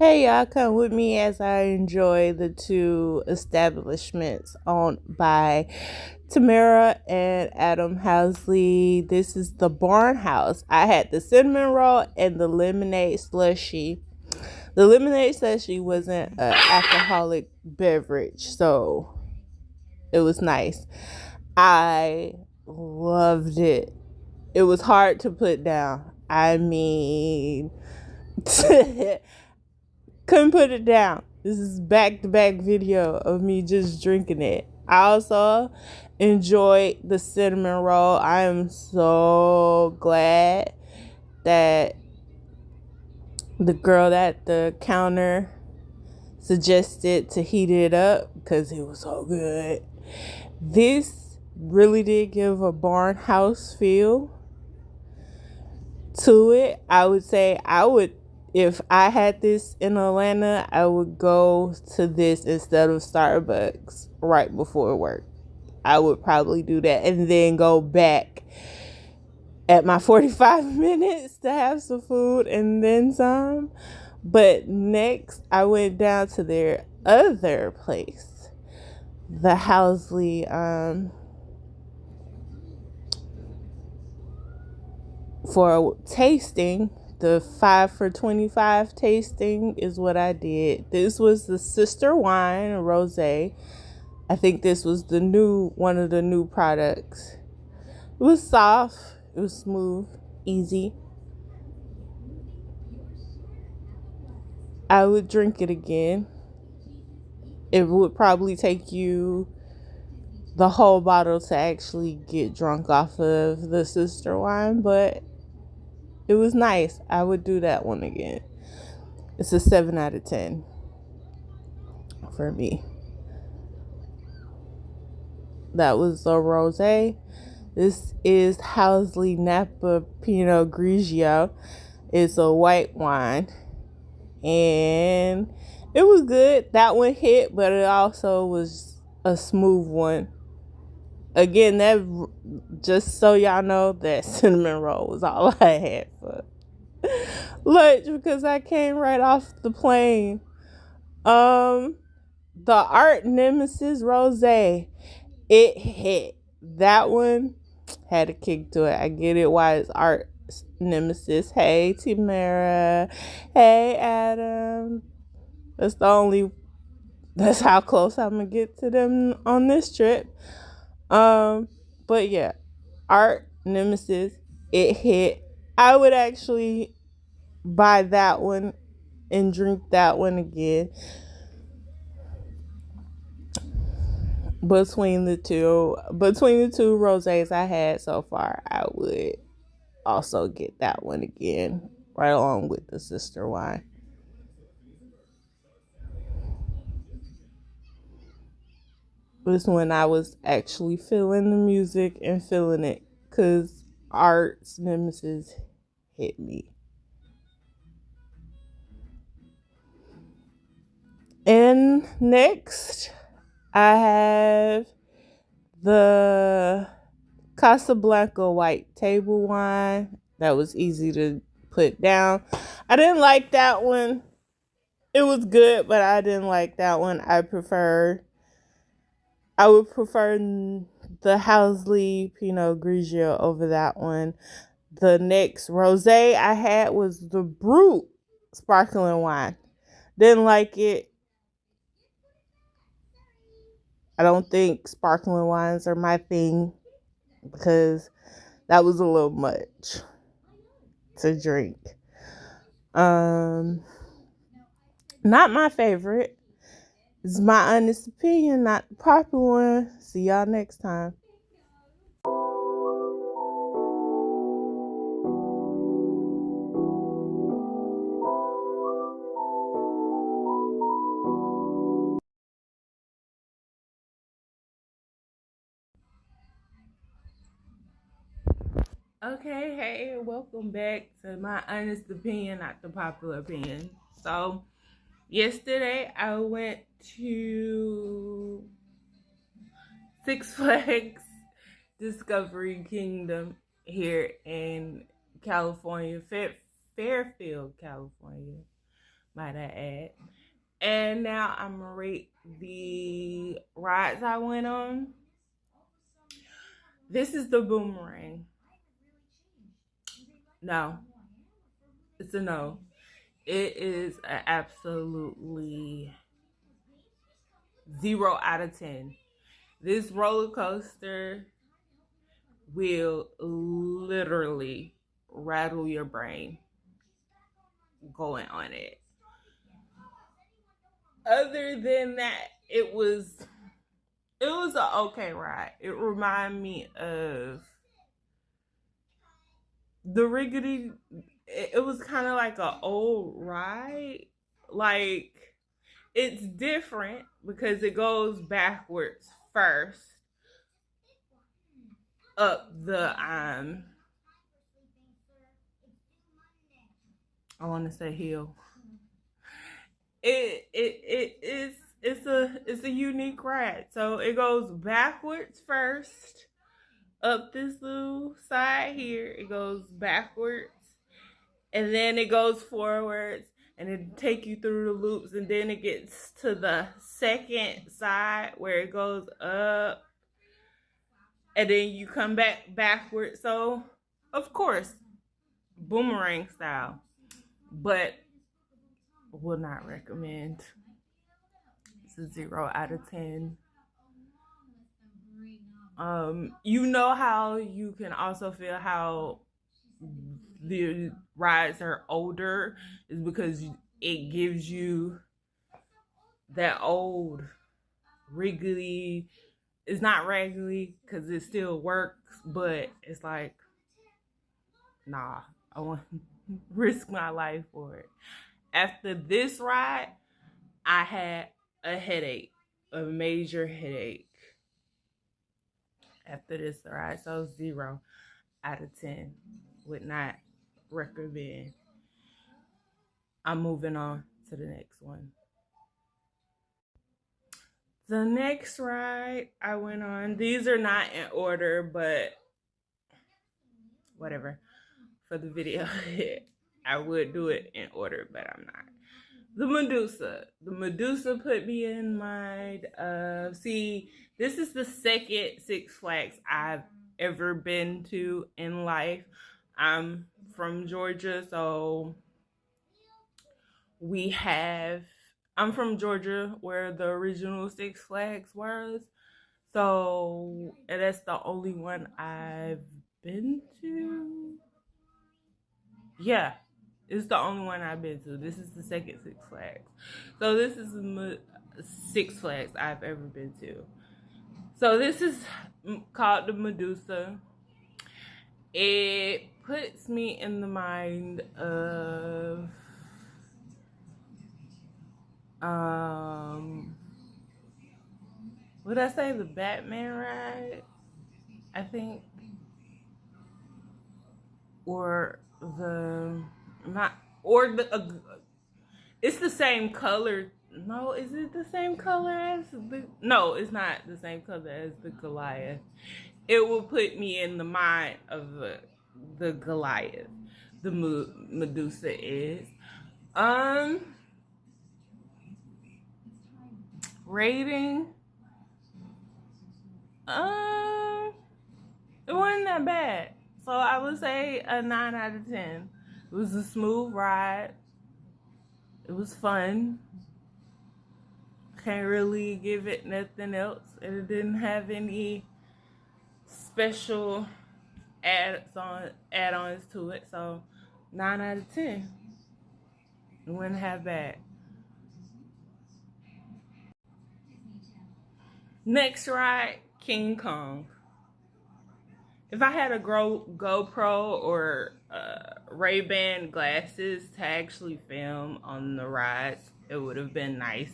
Hey y'all, come with me as I enjoy the two establishments owned by Tamara and Adam Housley. This is the Barnhouse. I had the cinnamon roll and the lemonade slushy. The lemonade slushy wasn't an alcoholic beverage, so it was nice. I loved it. It was hard to put down. I mean, couldn't put it down. This is back to back video of me just drinking it. I also enjoyed the cinnamon roll. I am so glad that the girl at the counter suggested to heat it up because it was so good. This really did give a barn house feel to it. I would say if I had this in Atlanta, I would go to this instead of Starbucks right before work. I would probably do that and then go back at my 45 minutes to have some food and then some. But next, I went down to their other place, the Housley for a tasting. The 5 for $25 tasting is what I did. This was the sister wine, rosé. I think this was one of the new products. It was soft, it was smooth, easy. I would drink it again. It would probably take you the whole bottle to actually get drunk off of the sister wine, but it was nice. I would do that one again. It's a 7 out of 10 for me. That was a rosé. This is Housley Napa Pinot Grigio. It's a white wine. And it was good. That one hit, but it also was a smooth one. Again, that just so y'all know, that cinnamon roll was all I had for lunch because I came right off the plane. The Art Nemesis Rosé, it hit. That one had a kick to it. I get it why it's Art Nemesis. Hey Tamara, hey Adam. That's how close I'm gonna get to them on this trip. But yeah, Art Nemesis, it hit. I would actually buy that one and drink that one again. Between the two rosés I had so far, I would also get that one again, right along with the sister wine. This when I was actually feeling the music and feeling it, because Art's Nemesis hit me. And next, I have the Casablanca white table wine. That was easy to put down. I didn't like that one. It was good, but I didn't like that one. I would prefer the Housley Pinot Grigio over that one. The next rosé I had was the Brut sparkling wine. Didn't like it. I don't think sparkling wines are my thing because that was a little much to drink. Not my favorite. It's my honest opinion, not the popular one. See y'all next time. Okay, hey, welcome back to my honest opinion, not the popular opinion. So, yesterday I went to Six Flags Discovery Kingdom here in California, Fairfield, California. might I add. And now I'm gonna rate the rides I went on. This is the Boomerang. No, it's a no. It is an absolutely 0 out of 10. This roller coaster will literally rattle your brain going on it. Other than that, it was an okay ride. It reminded me of the Riggedy. It was kind of like an old ride. Like, it's different because it goes backwards first up the I want to say hill. It's a unique ride. So it goes backwards first up this little side here. It goes backwards, and then it goes forwards, and it take you through the loops, and then it gets to the second side where it goes up, and then you come back backwards. So of course, boomerang style, but will not recommend. It's a 0 out of 10. You know how you can also feel how the rides are older is because it gives you that old wriggly. It's not regularly because it still works, but it's like, nah, I want to risk my life for it. After this ride, I had a headache, a major headache. After this ride, so 0 out of 10. Would not recommend. I'm moving on to the next one. The next ride I went on, these are not in order, but whatever. For the video, I would do it in order, but I'm not. The Medusa. The Medusa put me in mind of, see, this is the second Six Flags I've ever been to in life. I'm from Georgia, so I'm from Georgia where the original Six Flags was. So, and that's the only one I've been to. Yeah, it's the only one I've been to. This is the second Six Flags. So this is the Six Flags I've ever been to. So this is called the Medusa. It puts me in the mind of would I say the Batman ride? I think, or the not, or the it's the same color. No, is it the same color as the? No, it's not the same color as the Goliath. It will put me in the mind of the Goliath. The Medusa is. Rating. It wasn't that bad. So I would say a 9 out of 10. It was a smooth ride. It was fun. Can't really give it nothing else. It didn't have any special add-ons to it. So 9 out of 10. It wasn't half bad. Next ride, King Kong. If I had a GoPro or Ray-Ban glasses to actually film on the rides, it would have been nice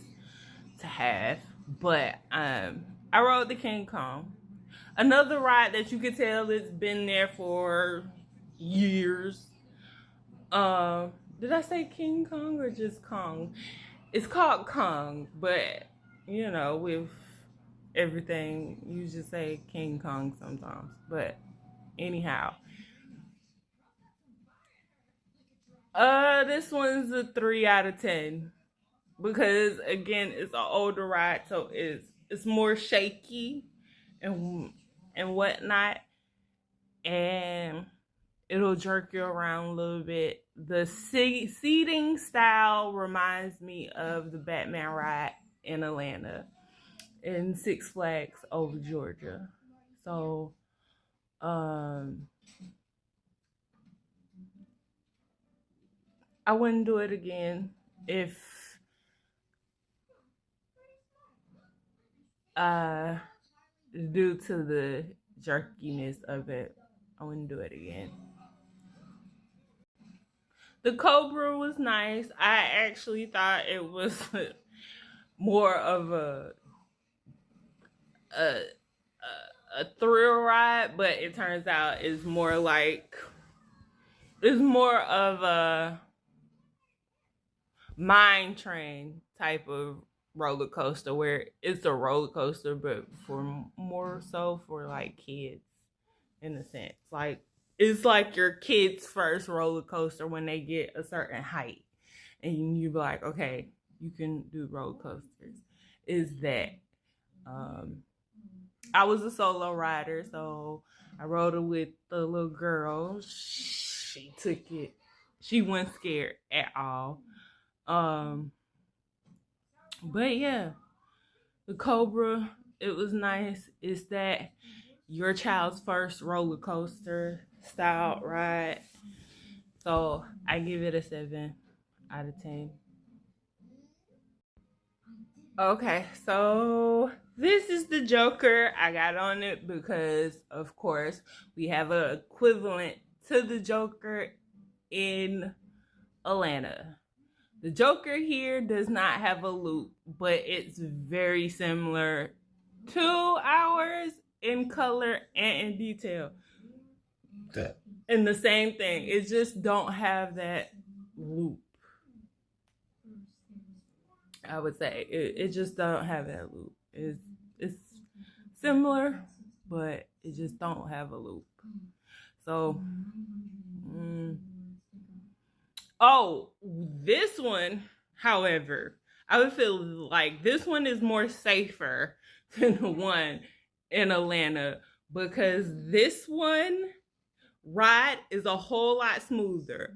to have. But I rode the King Kong. Another ride that you could tell it's been there for years. Did I say King Kong or just Kong? It's called Kong, but you know, with everything, you just say King Kong sometimes. But anyhow, This one's a 3 out of 10 because again, it's an older ride, so it's more shaky and whatnot, and it'll jerk you around a little bit. The seating style reminds me of the Batman ride in Atlanta in Six Flags over Georgia. So, I wouldn't do it again if due to the jerkiness of it. I wouldn't do it again. The Cobra was nice. I actually thought it was more of a a thrill ride, but it turns out it's more of a mine train type of roller coaster where it's a roller coaster, but for more so for like kids in a sense. Like it's like your kid's first roller coaster when they get a certain height, and you be like, okay, you can do roller coasters. Is that I was a solo rider, so I rode it with the little girl. She took it. She wasn't scared at all. But yeah, the Cobra, it was nice. It's that your child's first roller coaster style ride. So I give it a 7 out of 10. Okay, so this is the Joker. I got on it because, of course, we have an equivalent to the Joker in Atlanta. The Joker here does not have a loop, but it's very similar to ours in color and in detail. And the same thing. It just don't have that loop. I would say it just don't have that loop. It's similar, but it just don't have a loop. So, oh, this one, however, I would feel like this one is more safer than the one in Atlanta because this one ride is a whole lot smoother.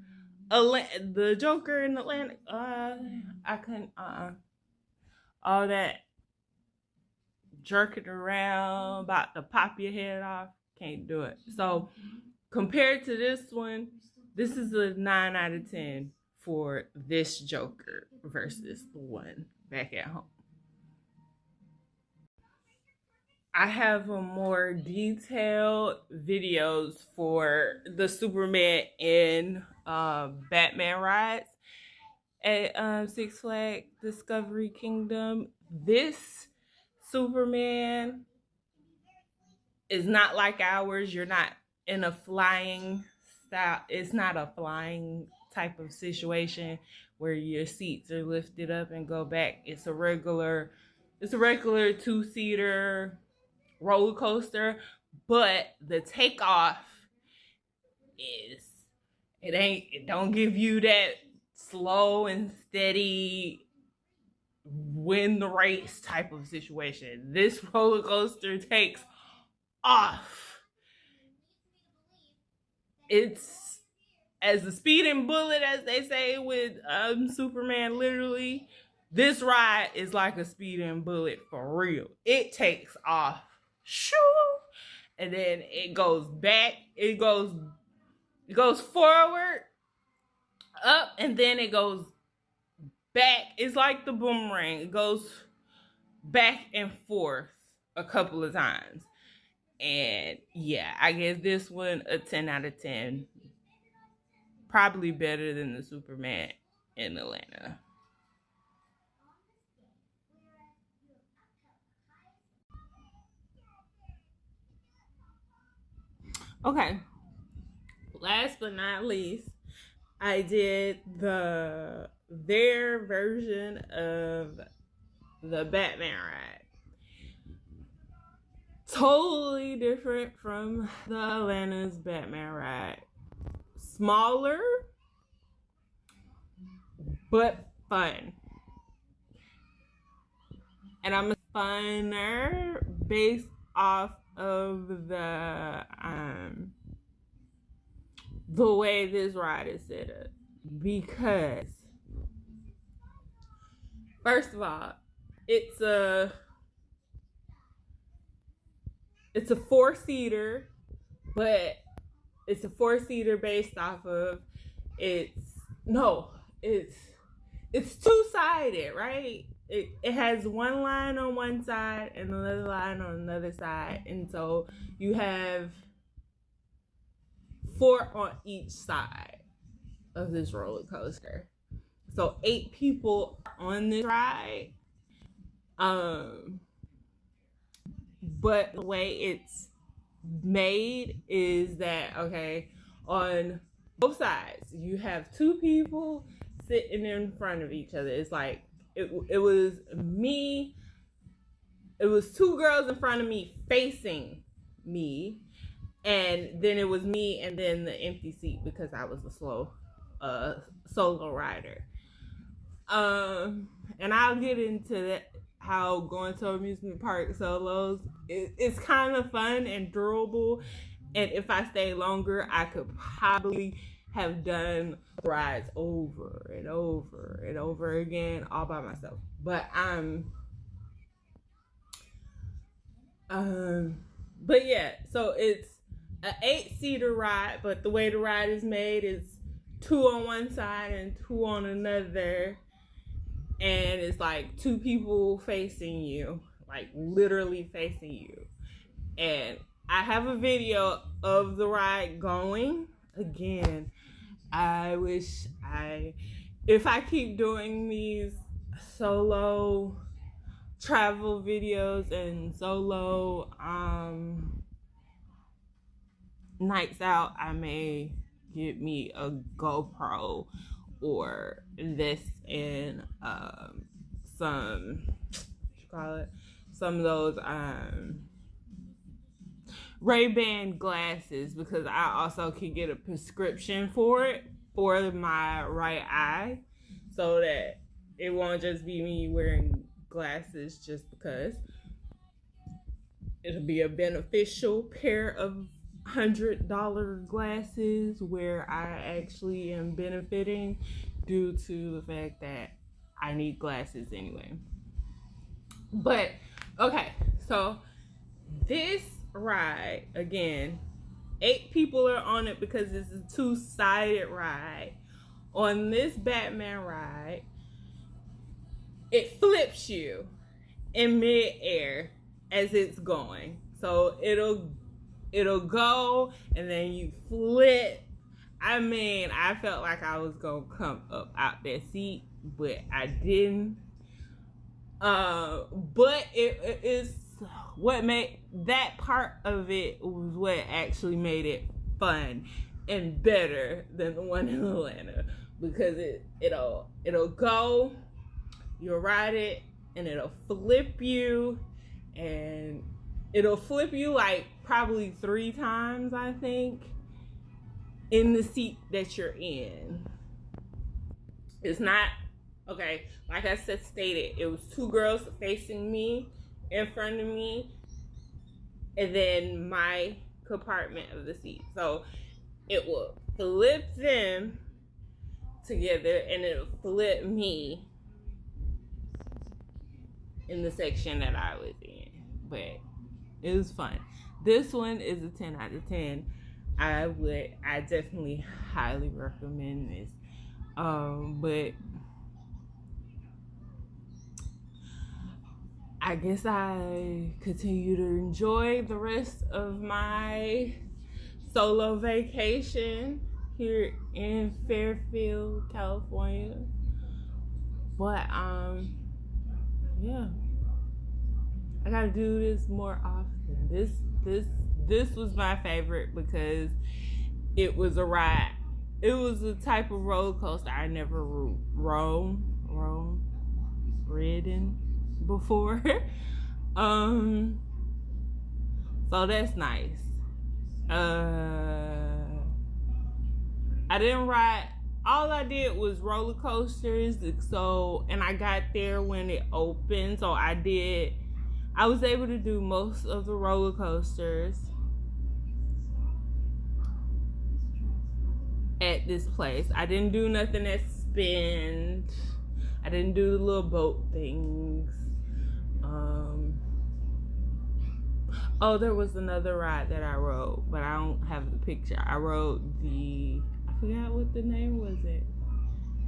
The Joker in Atlanta, I couldn't, all that jerking around, about to pop your head off, can't do it. So compared to this one, this is a 9 out of 10 for this Joker versus the one back at home. I have a more detailed videos for the Superman and Batman rides at Six Flags Discovery Kingdom. This Superman is not like ours. You're not in a flying style. It's not a flying type of situation where your seats are lifted up and go back. It's a regular 2-seater roller coaster, but the takeoff it don't give you that slow and steady win the race type of situation. This roller coaster takes off. It's as a speeding bullet, as they say with Superman, literally. This ride is like a speeding bullet for real. It takes off, shoo, and then it goes back. It goes forward, up, and then it goes back. It's like the boomerang. It goes back and forth a couple of times. And yeah, I give this one a 10 out of 10. Probably better than the Superman in Atlanta. Okay. Last but not least, I did their version of the Batman ride. Totally different from the Atlanta's Batman ride. Smaller, but fun. And I'm a funner based off of the way this ride is set up. Because first of all, it's a 4-seater, but it's a 4-seater based off of it's 2-sided, right? It has one line on one side and another line on another side, and so you have 4 on each side of this roller coaster. So 8 people on this ride. But the way it's made is that, okay, on both sides you have 2 people sitting in front of each other. It's like it was me. It was 2 girls in front of me facing me, and then it was me and then the empty seat because I was a solo rider. And I'll get into that, how going to amusement park solos it's kind of fun and durable, and if I stay longer I could probably have done rides over and over and over again all by myself. But yeah, so it's an 8-seater ride, but the way the ride is made is 2 on one side and 2 on another, and it's like 2 people facing you, like literally facing you. And I have a video of the ride going. Again, I wish if I keep doing these solo travel videos and solo nights out, I may get me a GoPro or this and some of those Ray-Ban glasses, because I also can get a prescription for it for my right eye, so that it won't just be me wearing glasses just because. It'll be a beneficial pair of $100 glasses where I actually am benefiting due to the fact that I need glasses anyway. But okay, so this ride, again, 8 people are on it because it's a 2-sided ride. On this Batman ride, it flips you in mid-air as it's going. So it'll go and then you flip. I mean, I felt like I was gonna come up out that seat, but I didn't. But it is what made that part of it was what actually made it fun and better than the one in Atlanta, because it'll go, you'll ride it, and it'll flip you, and it'll flip you like probably 3 times, I think, in the seat that you're in. It's not, okay, like I said, stated, it was 2 girls facing me in front of me, and then my compartment of the seat. So it will flip them together, and it'll flip me in the section that I was in. But it was fun. This one is a 10 out of 10. I definitely highly recommend this. But I guess I continue to enjoy the rest of my solo vacation here in Fairfield, California. But yeah, I gotta do this more often. This was my favorite because it was a ride. It was a type of roller coaster I never ridden before. So that's nice. I didn't ride all I did was roller coasters. So, and I got there when it opened. So I was able to do most of the roller coasters at this place. I didn't do nothing at Spin. I didn't do the little boat things. Oh, there was another ride that I rode, but I don't have the picture. I rode I forgot what the name was.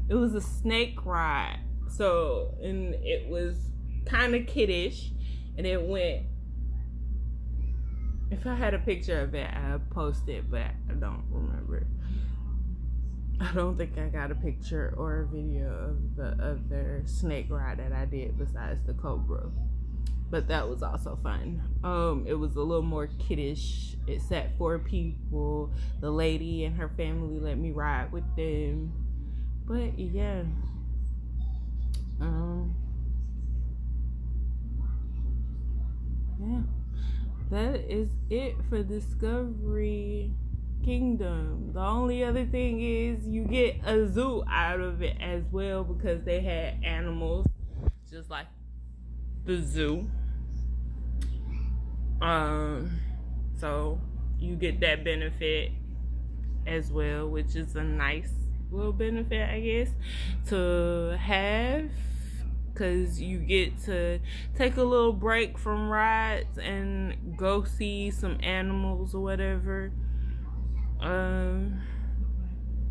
It was a snake ride. So, and it was kind of kiddish, and it went. If I had a picture of it, I'd post it, but I don't remember. I don't think I got a picture or a video of the other snake ride that I did besides the Cobra. But that was also fun. It was a little more kiddish. It sat 4 people. The lady and her family let me ride with them. But yeah. Yeah. That is it for Discovery Kingdom. The only other thing is you get a zoo out of it as well, because they had animals just like the zoo. So you get that benefit as well, which is a nice little benefit, I guess, to have, because you get to take a little break from rides and go see some animals or whatever.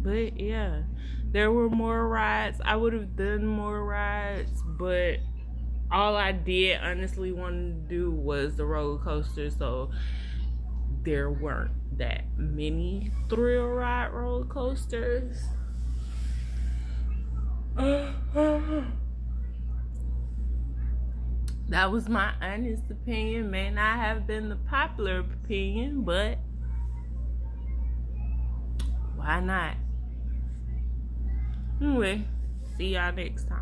But yeah, there were more rides. I would have done more rides, but all I did honestly want to do was the roller coaster, so there weren't that many thrill ride roller coasters. That was my honest opinion. May not have been the popular opinion, but why not? Anyway, see y'all next time.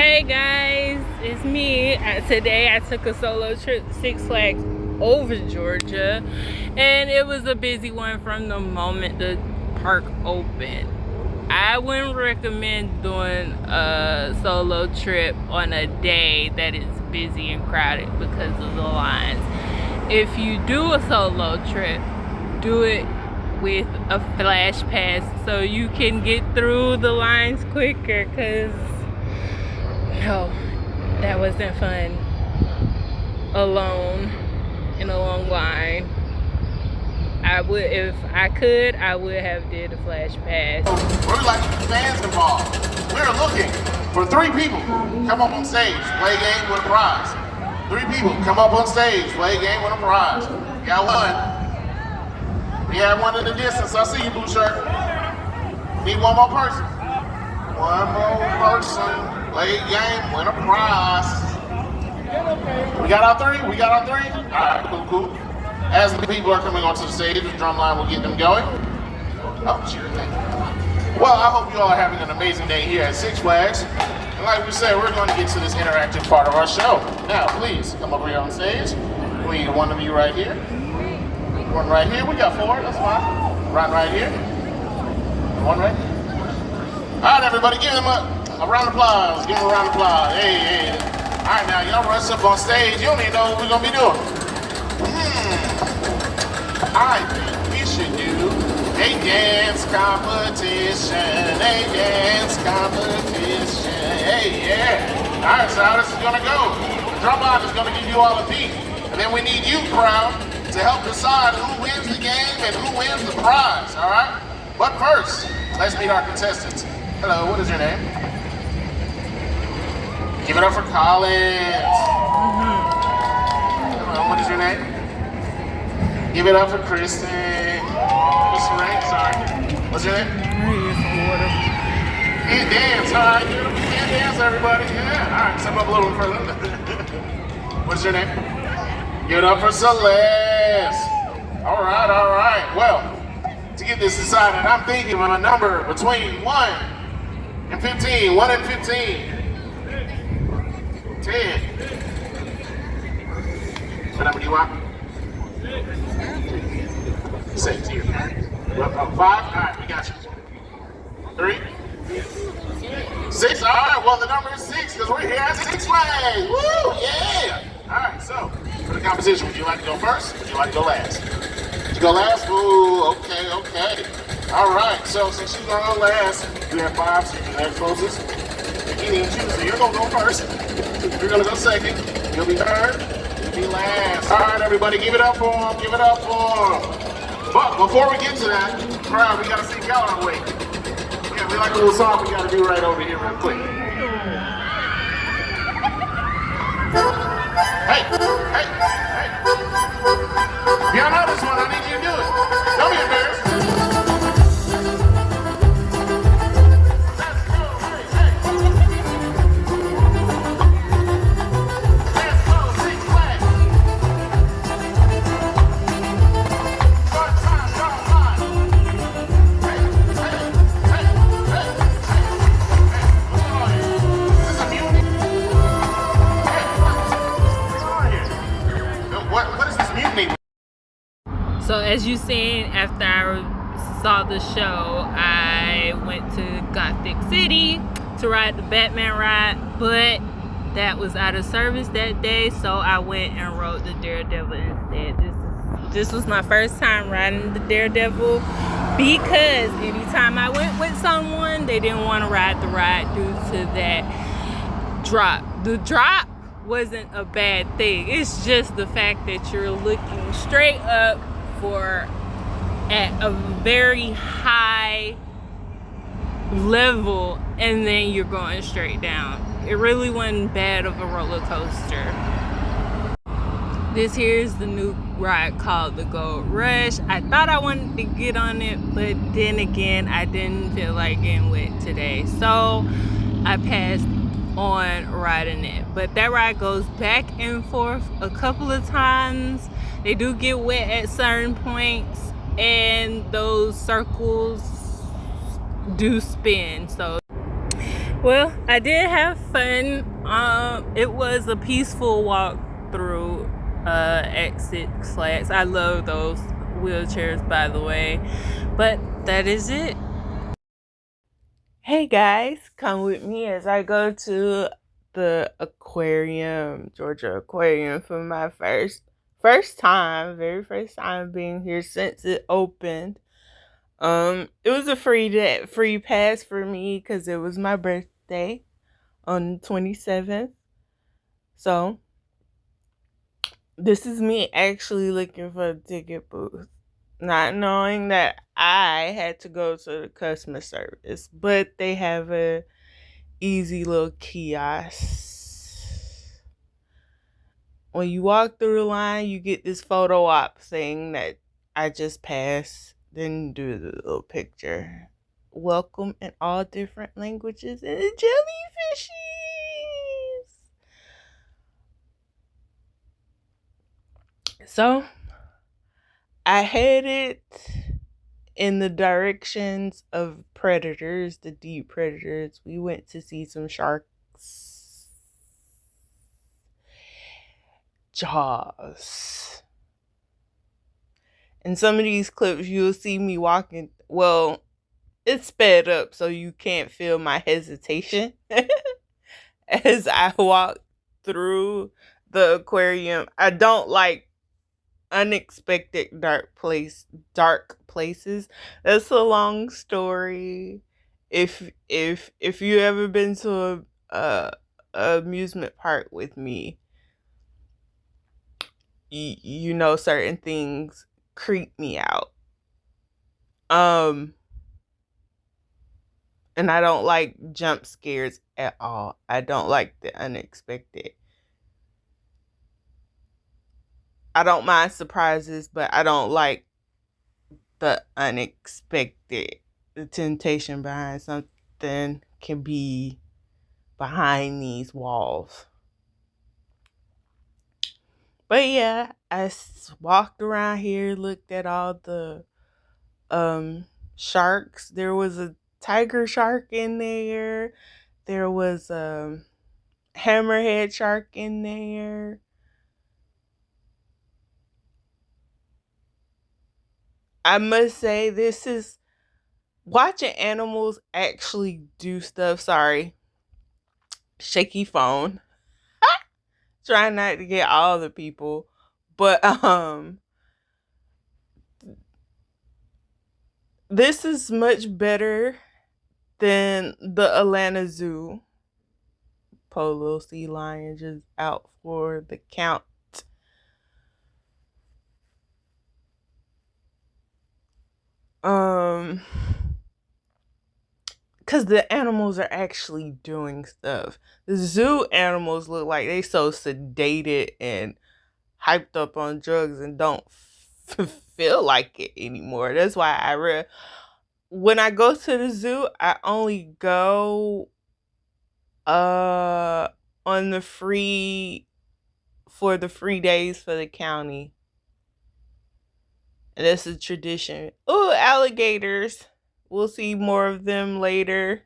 Hey guys, it's me. Today I took a solo trip to Six Flags over Georgia, and it was a busy one from the moment the park opened. I wouldn't recommend doing a solo trip on a day that is busy and crowded because of the lines. If you do a solo trip, do it with a flash pass so you can get through the lines quicker, because no, that wasn't fun alone in a long line. If I could, I would have did a flash pass. We're like fans involved. We're looking for 3 people. Come up on stage, play a game, win a prize. 3 people, come up on stage, play a game, win a prize. You got one. We have one in the distance. I see you, blue shirt. Need one more person. One more person, play a game, win a prize. We got our 3? We got our 3? All right, cool. As the people are coming onto the stage, the drum line will get them going. Oh, cheer. Well, I hope you all are having an amazing day here at Six Flags. And like we said, we're going to get to this interactive part of our show. Now, please, come over here on stage. We need one of you right here. One right here. We got 4, that's fine. Right here. One right here. All right, everybody, give them a round of applause. Give them a round of applause. Hey. All right, now, y'all rush up on stage. You don't even know what we're going to be doing. I think we should do a dance competition. Hey, yeah. All right, so how this is gonna go? The drum line is gonna give you all a beat, and then we need you, crowd, to help decide who wins the game and who wins the prize. All right. But first, let's meet our contestants. Hello, what is your name? Give it up for Collins. Hello, what is your name? Give it up for Kristen. What's your name? Sorry. What's your name? Can't dance, all right. Can't dance, everybody. Yeah. All right, step up a little further. What's your name? Give it up for Celeste. All right. Well, to get this decided, I'm thinking of a number between 1 and 15. 1 and 15. 10. What number do you want? 6 here. 5? All right, we got you. 3? 6? All right, well, the number is 6 because we're here at Six Flags. Woo, yeah. All right, so for the competition, would you like to go first or would you like to go last? Would you go last? Ooh, okay. All right, so since you're going to go last, you have 5, so you're next closest. You need to choose, so you're going to go first. You're going to go second. You'll be third. You'll be last. All right, everybody, give it up for him. Give it up for him. But before we get to that, crowd, we gotta see y'all on the way. Yeah, we like a little song we gotta do right over here real quick. Hey. If y'all know this one, I need you to do it. Don't be embarrassed. So as you seen, after I saw the show, I went to Gothic City to ride the Batman ride, but that was out of service that day, so I went and rode the Daredevil instead. This was my first time riding the Daredevil because anytime I went with someone, they didn't want to ride the ride due to that drop. The drop wasn't a bad thing. It's just the fact that you're looking straight up at a very high level and then you're going straight down. It really wasn't bad of a roller coaster. This here is the new ride called the Gold Rush. I thought I wanted to get on it, but then again, I didn't feel like getting wet today. So I passed on riding it. But that ride goes back and forth a couple of times. They do get wet at certain points, and those circles do spin. So Well, I did have fun. It was a peaceful walk through at Six Flags. I love those wheelchairs, by the way. But that is it. Hey guys, come with me as I go to the Aquarium, Georgia Aquarium, for my very first time being here since it opened. It was a free pass for me because it was my birthday on the 27th. So this is me actually looking for a ticket booth, not knowing that I had to go to the customer service, but they have a easy little kiosk. When you walk through the line, you get this photo op thing that I just passed, then do the little picture. Welcome in all different languages and the jellyfishes. So I headed in the directions of predators, the deep predators. We went to see some sharks. Jaws. In some of these clips, you'll see me walking. Well, it's sped up so you can't feel my hesitation as I walk through the aquarium. I don't like unexpected dark places. That's a long story. If you ever been to a amusement park with me, you know certain things creep me out. And I don't like jump scares at all. I don't like the unexpected. I don't mind surprises, but I don't like the unexpected. The temptation behind something can be behind these walls. But yeah, I walked around here, looked at all the sharks. There was a tiger shark in there. There was a hammerhead shark in there. I must say, this is watching animals actually do stuff. Sorry, shaky phone. Trying not to get all the people, but this is much better than the Atlanta Zoo. Polo sea lion just out for the count. Because the animals are actually doing stuff. The zoo animals look like they so sedated and hyped up on drugs and don't feel like it anymore. That's why when I go to the zoo, I only go on the free days for the county. And that's a tradition. Oh, alligators. We'll see more of them later.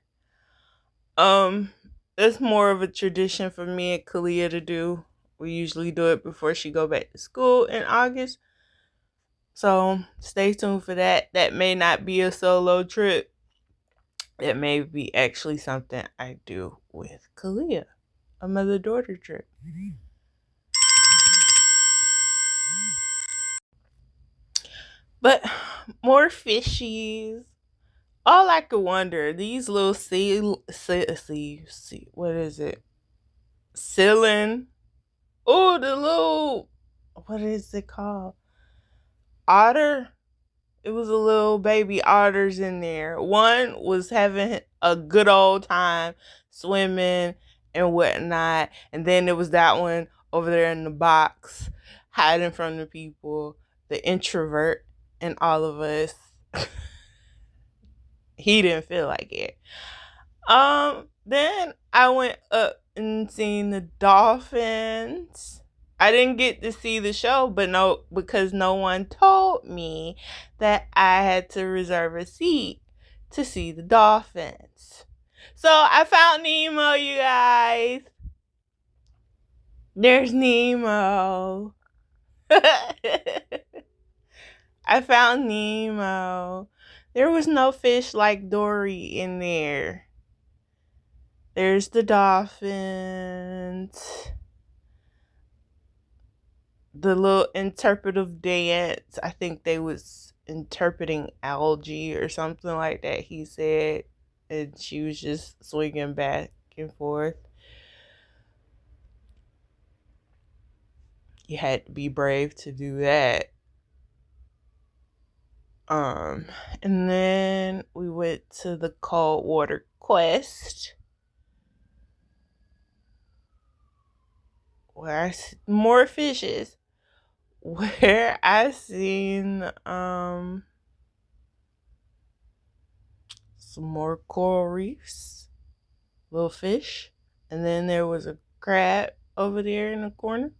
That's more of a tradition for me and Kalia to do. We usually do it before she go back to school in August. So stay tuned for that. That may not be a solo trip. It may be actually something I do with Kalia. A mother-daughter trip. But more fishies. All I could wonder, these little sea what is it? Ceiling. Oh, the little, what is it called? Otter. It was a little baby otters in there. One was having a good old time swimming and whatnot. And then there was that one over there in the box, hiding from the people, the introvert in all of us. He didn't feel like it. Then I went up and seen the dolphins. I didn't get to see the show, because no one told me that I had to reserve a seat to see the dolphins. So I found Nemo, you guys. There's Nemo. I found Nemo. There was no fish like Dory in there. There's the dolphins. The little interpretive dance. I think they was interpreting algae or something like that, he said. And she was just swinging back and forth. You had to be brave to do that. And then we went to the cold water quest, where I more fishes, where I seen some more coral reefs, little fish, and then there was a crab over there in the corner,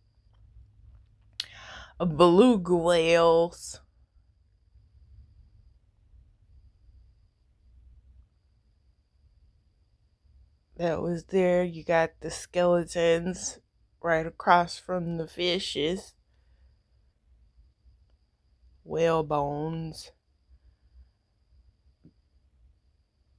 a beluga whales. That was there. You got the skeletons right across from the fishes. Whale bones.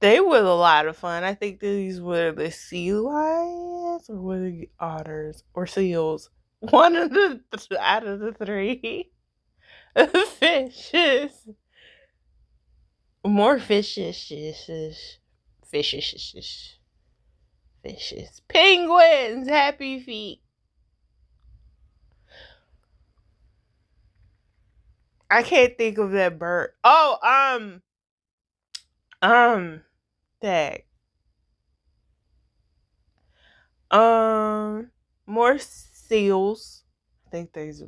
They were a lot of fun. I think these were the sea lions or were the otters or seals. One of the out of the three fishes. More fishes. Fishes. Penguins. Happy feet. I can't think of that bird. Oh, that. More seals. I think these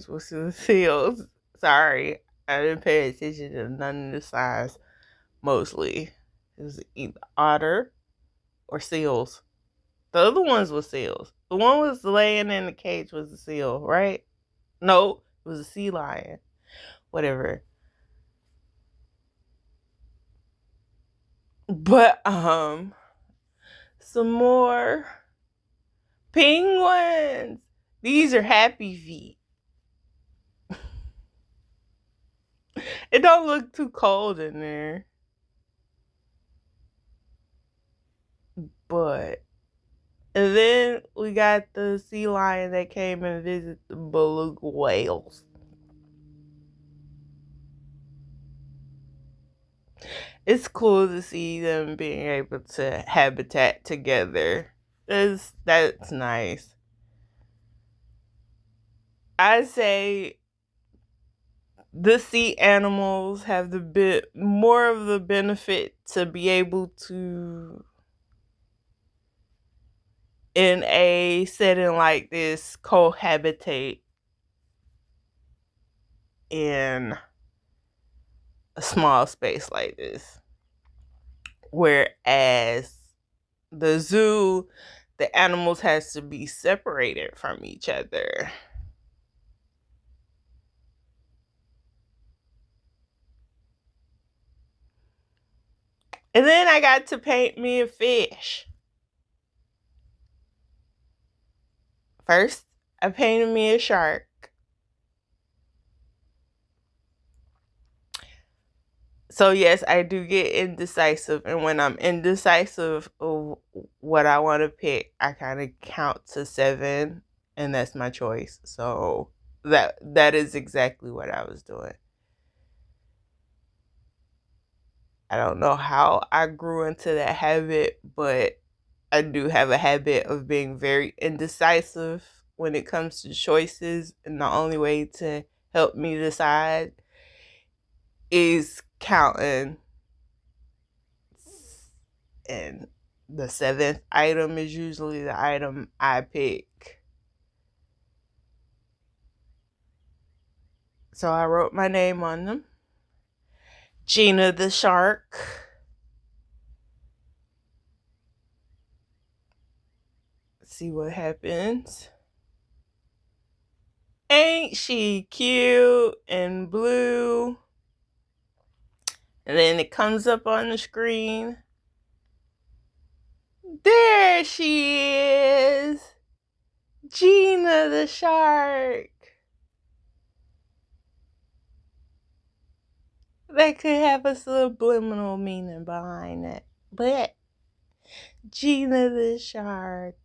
were seals. Sorry, I didn't pay attention to none of the size. Mostly, it was either otter or seals. The other ones were seals. The one was laying in the cage was a seal, right? No, it was a sea lion. Whatever. But some more penguins. These are happy feet. It don't look too cold in there. But and then we got the sea lion that came and visited the beluga whales. It's cool to see them being able to habitat together. That's nice. I say the sea animals have the bit more of the benefit to be able to, in a setting like this, cohabitate in a small space like this. Whereas the zoo, the animals has to be separated from each other. And then I got to paint me a fish. First, I painted me a shark. So yes, I do get indecisive, and when I'm indecisive of what I want to pick, I kind of count to 7, and that's my choice. So that is exactly what I was doing. I don't know how I grew into that habit, but I do have a habit of being very indecisive when it comes to choices, and the only way to help me decide is counting. And the 7th item is usually the item I pick. So I wrote my name on them. Gina the shark. See what happens. Ain't she cute and blue? And then it comes up on the screen. There she is. Gina the shark. That could have a subliminal meaning behind it. But Gina the shark.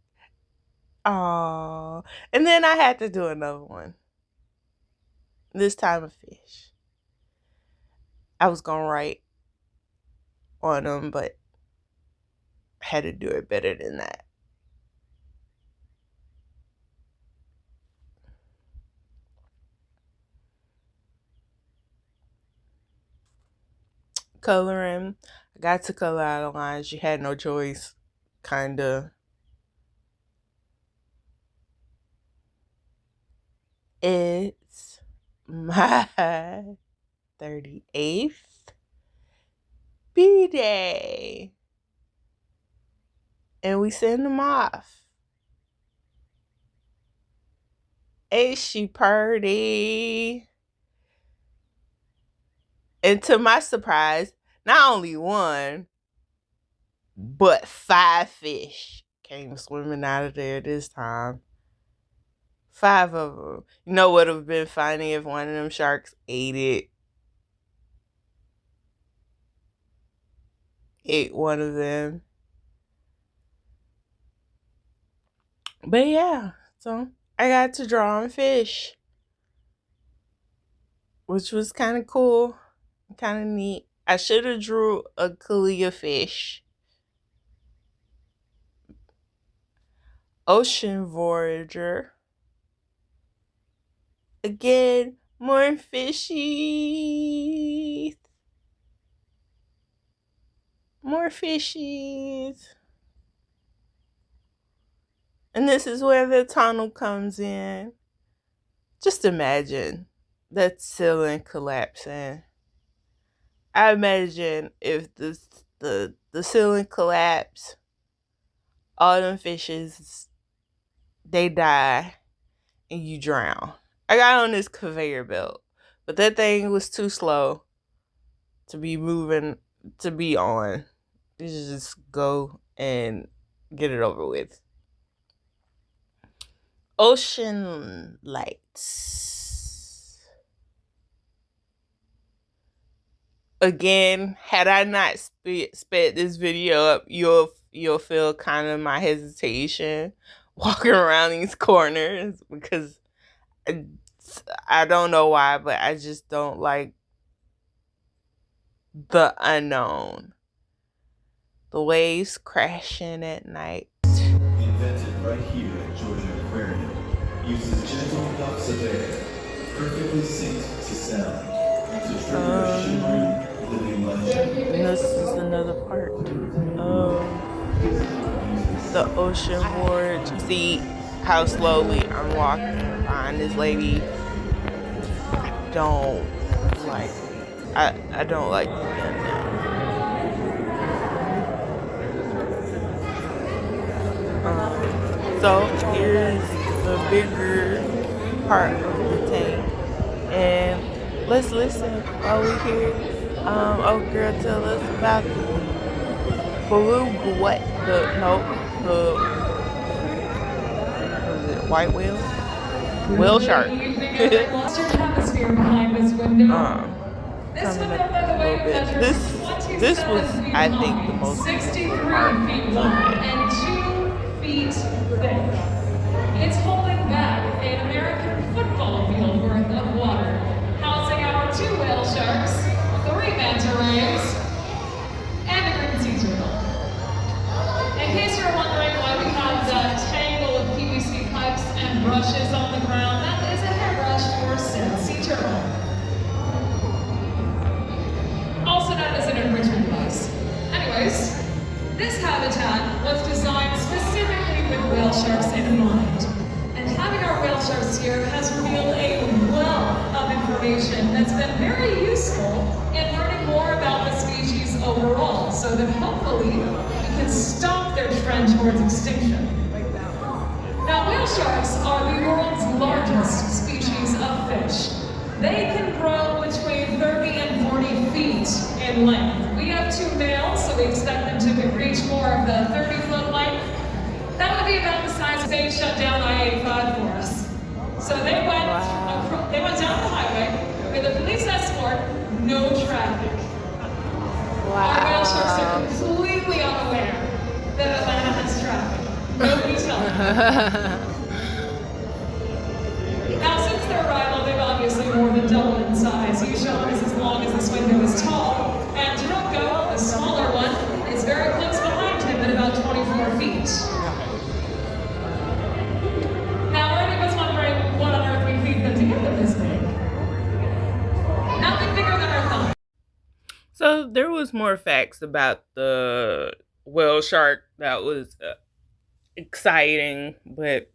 Aww. And then I had to do another one. This time a fish. I was gonna write on them, but I had to do it better than that. Coloring. I got to color out the lines. You had no choice. Kinda. It's my 38th B-Day. And we send them off. Ain't she purty? And to my surprise, not only one, but 5 fish came swimming out of there this time. 5 of them. You know what would have been funny if one of them sharks ate it? Ate one of them. But yeah, so I got to draw on fish, which was kind of cool, kind of neat. I should have drew a Kalia fish. Ocean Voyager. Again, more fishies. More fishies. And this is where the tunnel comes in. Just imagine that ceiling collapsing. I imagine if the ceiling collapsed, all them fishes, they die and you drown. I got on this conveyor belt, but that thing was too slow to be moving, to be on. You should just go and get it over with. Ocean lights. Again, had I not sped this video up, you'll feel kind of my hesitation walking around these corners, because I don't know why, but I just don't like the unknown. The waves crashing at night. Invented right here at Georgia Aquarium, uses gentle puffs of air, perfectly synced to sound, to trigger a shimmering, living legend. And this is another part of the ocean voyage. You see how slowly I'm walking behind this lady. I don't like being there. So here's the bigger part of the tank, and let's listen while we hear girl tell us about the white whale? Whale shark. Atmosphere behind this window. Coming up a little bit. This was, I think, the most 63 feet long and 2 feet thick. It's holding back an American football field worth of water, housing our 2 whale sharks, 3 manta rays, and a green sea turtle. In case you're wondering why we have that tangle of PVC pipes and brushes on the ground, that is a hairbrush for said sea turtle. Also known as an enrichment device. Anyways, this habitat was designed specifically with whale sharks in mind. And having our whale sharks here has revealed a wealth of information that's been very useful in learning more about the species overall, so that hopefully we can stop their trend towards extinction. Now, whale sharks are the world's largest species of fish. They can grow between 30 and 40 feet in length. We have 2 males, so we expect them to reach more of the 30-foot length. So they went down the highway with a police escort, no traffic. Our whale sharks are completely unaware that Atlanta has traffic. Nobody's telling them. Now, since their arrival, they've obviously more than doubled in size. Yushan is as long as this window is tall, and Drunko, the smaller one, is very close behind him at about 24 feet. Now, Ernie was wondering what on earth we feed them to get them this big. Nothing bigger than our thumb. So there was more facts about the whale shark that was exciting, but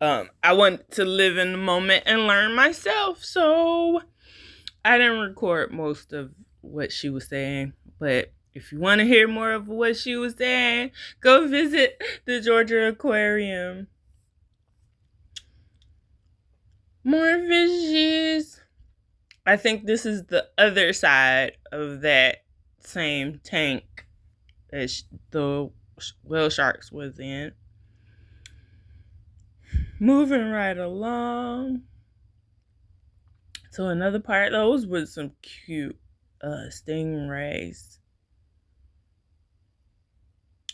I wanted to live in the moment and learn myself, so I didn't record most of what she was saying. But if you want to hear more of what she was saying, go visit the Georgia Aquarium. More fishes. I think this is the other side of that same tank that the whale sharks was in. Moving right along to another part. Those were some cute stingrays.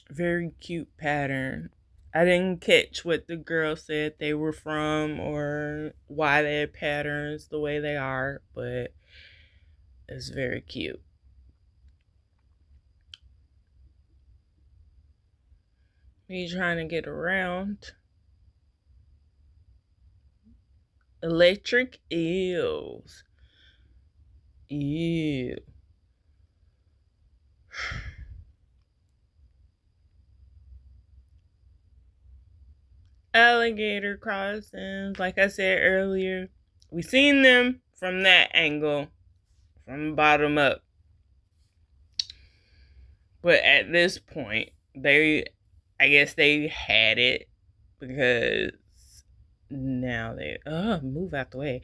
Very cute pattern. I didn't catch what the girl said they were from or why they had patterns the way they are, but it's very cute. Me trying to get around. Electric eels. Ew. Alligator crossings. Like I said earlier, we seen them from that angle, from the bottom up. But at this point, I guess they had it because now move out the way.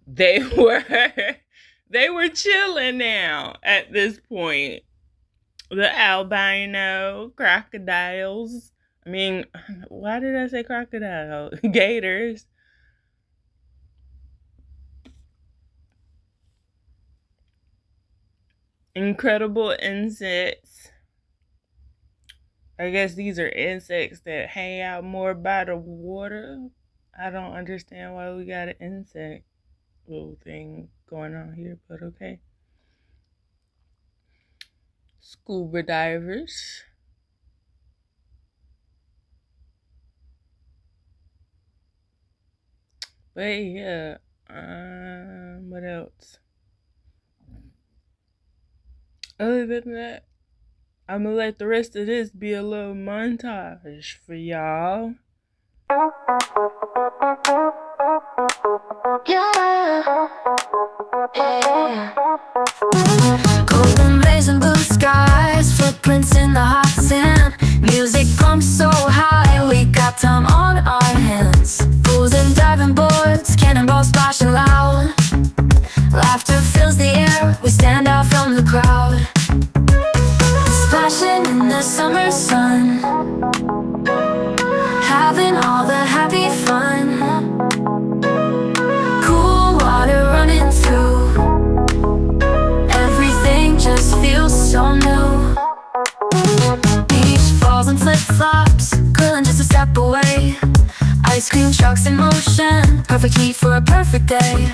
They were chilling now at this point. The albino crocodiles. I mean, why did I say crocodile? Gators. Incredible insects. I guess these are insects that hang out more by the water. I don't understand why we got an insect little thing going on here, but okay. Scuba divers. But yeah, what else? Other than that, I'm gonna let the rest of this be a little montage for y'all. Yeah. Golden rays and blue skies, footprints in the hot sand. Music pumps so high, we got time on our hands. Pools and diving boards, cannonballs splashing loud. Laughter fills the air, we stand out from the crowd. Splashing in the summer sun, having all the happy fun. Cool water running through, everything just feels so new. Beach balls and flip-flops, grilling just a step away. Ice cream trucks in motion, perfect heat for a perfect day.